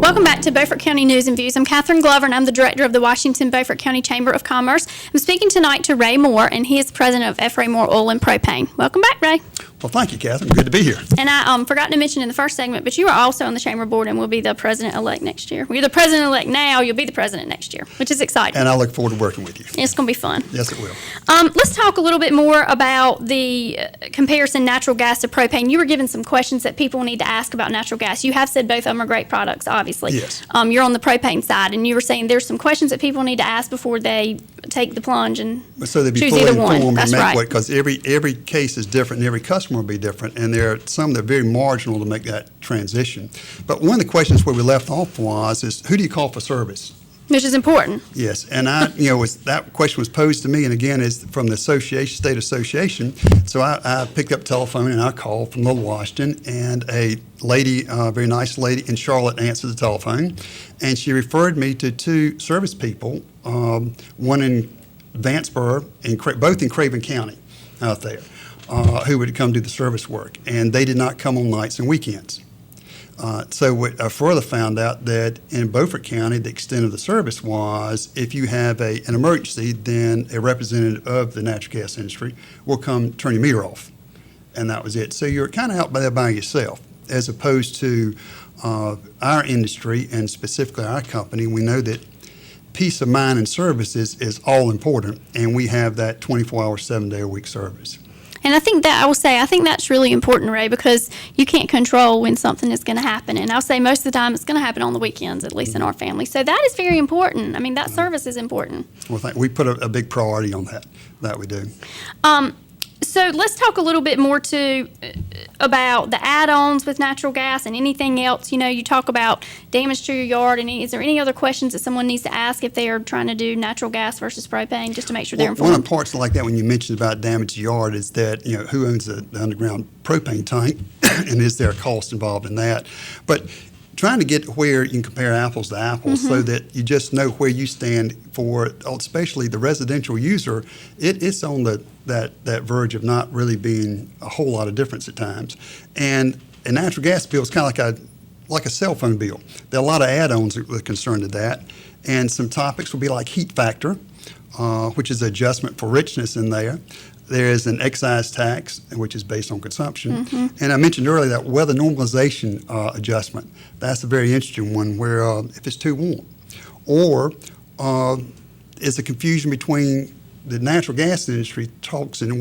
Welcome back to Beaufort County News and Views. I'm Catherine Glover, and I'm the director of the Washington Beaufort County Chamber of Commerce. I'm speaking tonight to Ray Moore, and he is president of F. Ray Moore Oil and Propane. Welcome back, Ray. Well, thank you, Catherine. Good to be here. And I forgot to mention in the first segment, but you are also on the Chamber Board and will be the president-elect next year. Well, you're the president-elect now. You'll be the president next year, which is exciting. And I look forward to working with you. It's going to be fun. Yes, it will. Let's talk a little bit more about the comparison natural gas to propane. You were given some questions that people need to ask about natural gas. You have said both of them are great products, obviously. Yes. You're on the propane side, and you were saying there's some questions that people need to ask before they take the plunge and So they'd be choose fully either one. informed That's and right. make because every case is different and every customer will be different, and there are some that are very marginal to make that transition. But one of the questions where we left off is who do you call for service? Which is important. Yes, and that question was posed to me, and again, is from the state association. So I picked up telephone and I called from Little Washington, and a lady, a very nice lady in Charlotte, answered the telephone, and she referred me to two service people, one in Vanceburg, both in Craven County, out there, who would come do the service work, and they did not come on nights and weekends. So what I further found out that in Beaufort County, the extent of the service was if you have an emergency, then a representative of the natural gas industry will come turn your meter off. And that was it. So you're kind of out there by yourself, as opposed to our industry and specifically our company. We know that peace of mind and service is all important, and we have that 24-hour, 7-day-a-week service. And I think that's really important, Ray, because you can't control when something is going to happen. And I'll say most of the time it's going to happen on the weekends, at least in our family. So that is very important. I mean, that service is important. Well, we put a big priority on that. That we do. So let's talk a little bit more too about the add-ons with natural gas and anything else. You know, you talk about damage to your yard, and is there any other questions that someone needs to ask if they are trying to do natural gas versus propane, just to make sure they're informed? One of the parts like that when you mentioned about damage to yard is that, who owns the underground propane tank, and is there a cost involved in that? But trying to get where you can compare apples to apples so that you just know where you stand for, especially the residential user, it's on that verge of not really being a whole lot of difference at times. And a natural gas bill is kind of like a cell phone bill. There are a lot of add-ons that are concerned to that. And some topics will be like heat factor, which is adjustment for richness in there. There is an excise tax, which is based on consumption. And I mentioned earlier that weather normalization adjustment. That's a very interesting one where if it's too warm. Or is a confusion between the natural gas industry talks in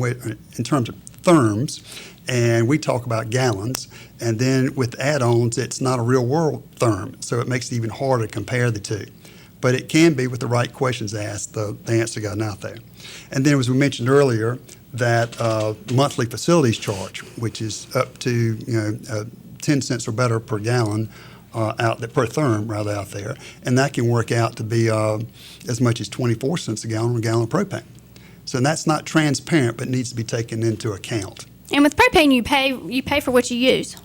terms of therms, and we talk about gallons. And then with add-ons, it's not a real-world therm, so it makes it even harder to compare the two. But it can be with the right questions asked, the answer gotten out there. And then, as we mentioned earlier, that monthly facilities charge, which is up to 10 cents or better per gallon per therm rather out there, and that can work out to be as much as 24 cents a gallon of propane. So that's not transparent, but needs to be taken into account. And with propane, you pay for what you use.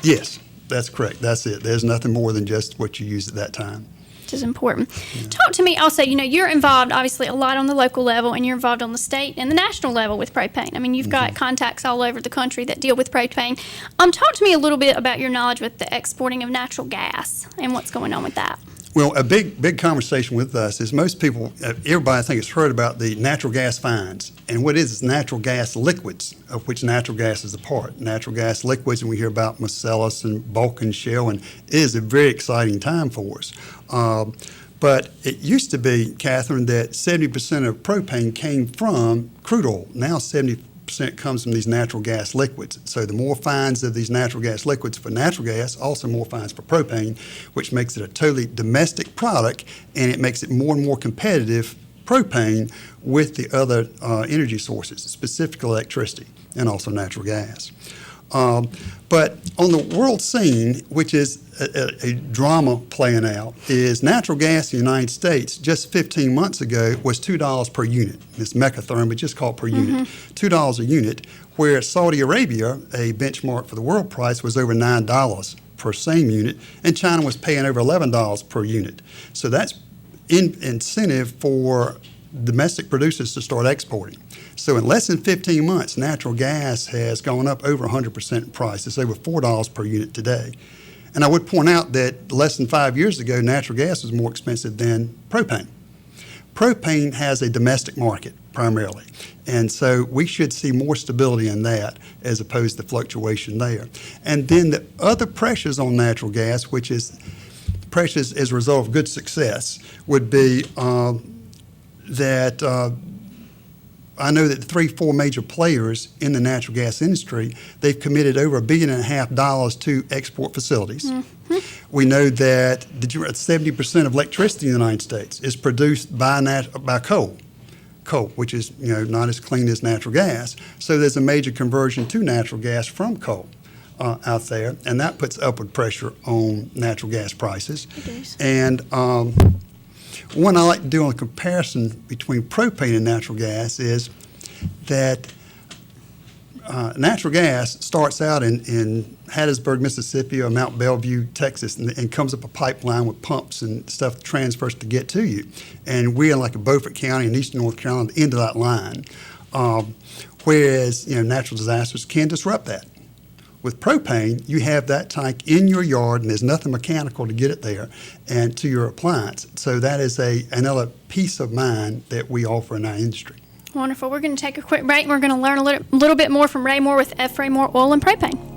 Yes, that's correct. That's it. There's nothing more than just what you use at that time. Which is important. Yeah. Talk to me also, you're involved obviously a lot on the local level, and you're involved on the state and the national level with propane. I mean, you've got contacts all over the country that deal with propane. Talk to me a little bit about your knowledge with the exporting of natural gas and what's going on with that. Well, a big conversation with us is most people, everybody I think has heard about the natural gas finds. And what it is natural gas liquids, of which natural gas is a part. Natural gas liquids, and we hear about Marcellus and Vulcan Shale, and it is a very exciting time for us. But it used to be, Catherine, that 70% of propane came from crude oil. Now 70% comes from these natural gas liquids. So the more finds of these natural gas liquids for natural gas, also more finds for propane, which makes it a totally domestic product, and it makes it more and more competitive, propane, with the other energy sources, specifically electricity and also natural gas. But on the world scene, which is a drama playing out, is natural gas in the United States just 15 months ago was $2 per unit. It's mechatherm, but just called per unit. $2 a unit, where Saudi Arabia, a benchmark for the world price, was over $9 per same unit, and China was paying over $11 per unit. So that's incentive for domestic producers to start exporting. So in less than 15 months, natural gas has gone up over 100% in price. It's over $4 per unit today. And I would point out that less than 5 years ago, natural gas was more expensive than propane. Propane has a domestic market primarily, and so we should see more stability in that as opposed to fluctuation there. And then the other pressures on natural gas, which is pressures as a result of good success, would be that I know that the 3-4 major players in the natural gas industry, they've committed over $1.5 billion to export facilities. Mm-hmm. We know that 70% of electricity in the United States is produced by coal, which is not as clean as natural gas. So there's a major conversion to natural gas from coal out there, and that puts upward pressure on natural gas prices. It is. And one I like to do on a comparison between propane and natural gas is that natural gas starts out in Hattiesburg, Mississippi, or Mount Bellevue, Texas, and comes up a pipeline with pumps and stuff transfers to get to you. And we're like a Beaufort County in eastern North Carolina, the end of that line. Whereas natural disasters can disrupt that. With propane, you have that tank in your yard, and there's nothing mechanical to get it there and to your appliance. So that is another peace of mind that we offer in our industry. Wonderful. We're going to take a quick break, and we're going to learn a little bit more from Ray Moore with F. Ray Moore Oil and Propane.